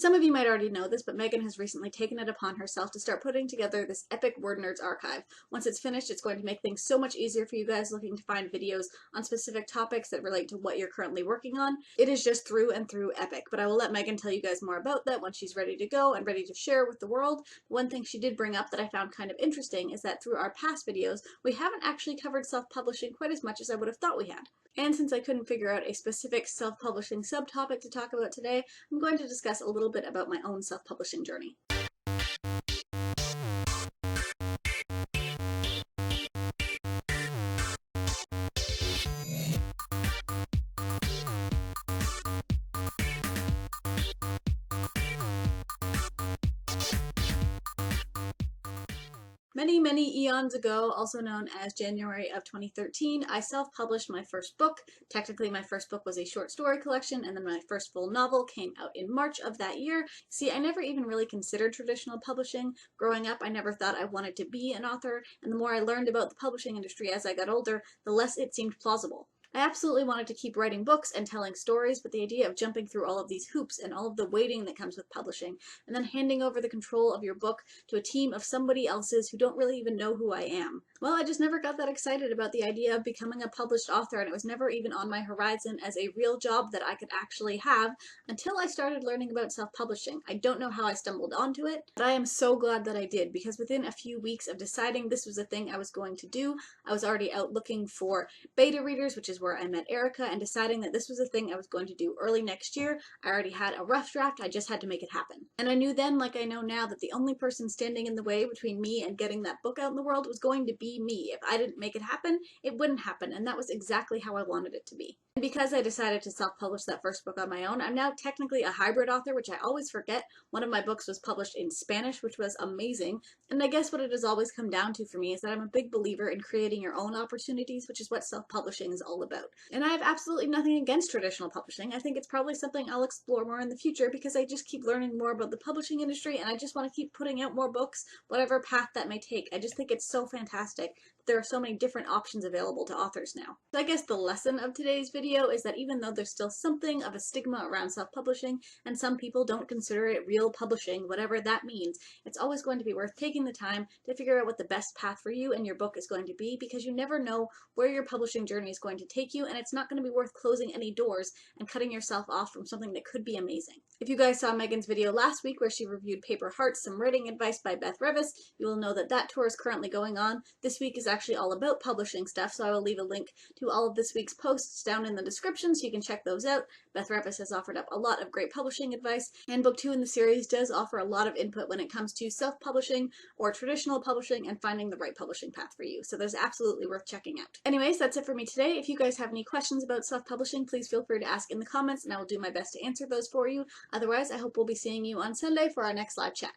Some of you might already know this, but Megan has recently taken it upon herself to start putting together this epic WordNerds archive. Once it's finished, it's going to make things so much easier for you guys looking to find videos on specific topics that relate to what you're currently working on. It is just through and through epic, but I will let Megan tell you guys more about that when she's ready to go and ready to share with the world. One thing she did bring up that I found kind of interesting is that through our past videos, we haven't actually covered self-publishing quite as much as I would have thought we had. And since I couldn't figure out a specific self-publishing subtopic to talk about today, I'm going to discuss a little bit about my own self-publishing journey. Many eons ago, also known as January of 2013, I self-published my first book. Technically, my first book was a short story collection, and then my first full novel came out in March of that year. See, I never even really considered traditional publishing. Growing up, I never thought I wanted to be an author, and the more I learned about the publishing industry as I got older, the less it seemed plausible. I absolutely wanted to keep writing books and telling stories, but the idea of jumping through all of these hoops and all of the waiting that comes with publishing, and then handing over the control of your book to a team of somebody else's who don't really even know who I am. Well, I just never got that excited about the idea of becoming a published author, and it was never even on my horizon as a real job that I could actually have until I started learning about self-publishing. I don't know how I stumbled onto it, but I am so glad that I did, because within a few weeks of deciding this was a thing I was going to do, I was already out looking for beta readers, which is where I met Erica, and deciding that this was a thing I was going to do early next year. I already had a rough draft, I just had to make it happen. And I knew then, like I know now, that the only person standing in the way between me and getting that book out in the world was going to be me. If I didn't make it happen, it wouldn't happen, and that was exactly how I wanted it to be. And because I decided to self-publish that first book on my own, I'm now technically a hybrid author, which I always forget. One of my books was published in Spanish, which was amazing, and I guess what it has always come down to for me is that I'm a big believer in creating your own opportunities, which is what self-publishing is all about. And I have absolutely nothing against traditional publishing. I think it's probably something I'll explore more in the future because I just keep learning more about the publishing industry, and I just want to keep putting out more books, whatever path that may take. I just think it's so fantastic. There are so many different options available to authors now. So I guess the lesson of today's video is that even though there's still something of a stigma around self-publishing, and some people don't consider it real publishing, whatever that means, it's always going to be worth taking the time to figure out what the best path for you and your book is going to be, because you never know where your publishing journey is going to take you, and it's not going to be worth closing any doors and cutting yourself off from something that could be amazing. If you guys saw Megan's video last week where she reviewed Paper Hearts, Some Writing Advice by Beth Revis, you will know that that tour is currently going on. This week is actually all about publishing stuff, so I will leave a link to all of this week's posts down in the description so you can check those out. Beth Revis has offered up a lot of great publishing advice, and book 2 in the series does offer a lot of input when it comes to self-publishing or traditional publishing and finding the right publishing path for you, so there's absolutely worth checking out. Anyways, that's it for me today. If you guys have any questions about self-publishing, please feel free to ask in the comments and I will do my best to answer those for you. Otherwise, I hope we'll be seeing you on Sunday for our next live chat.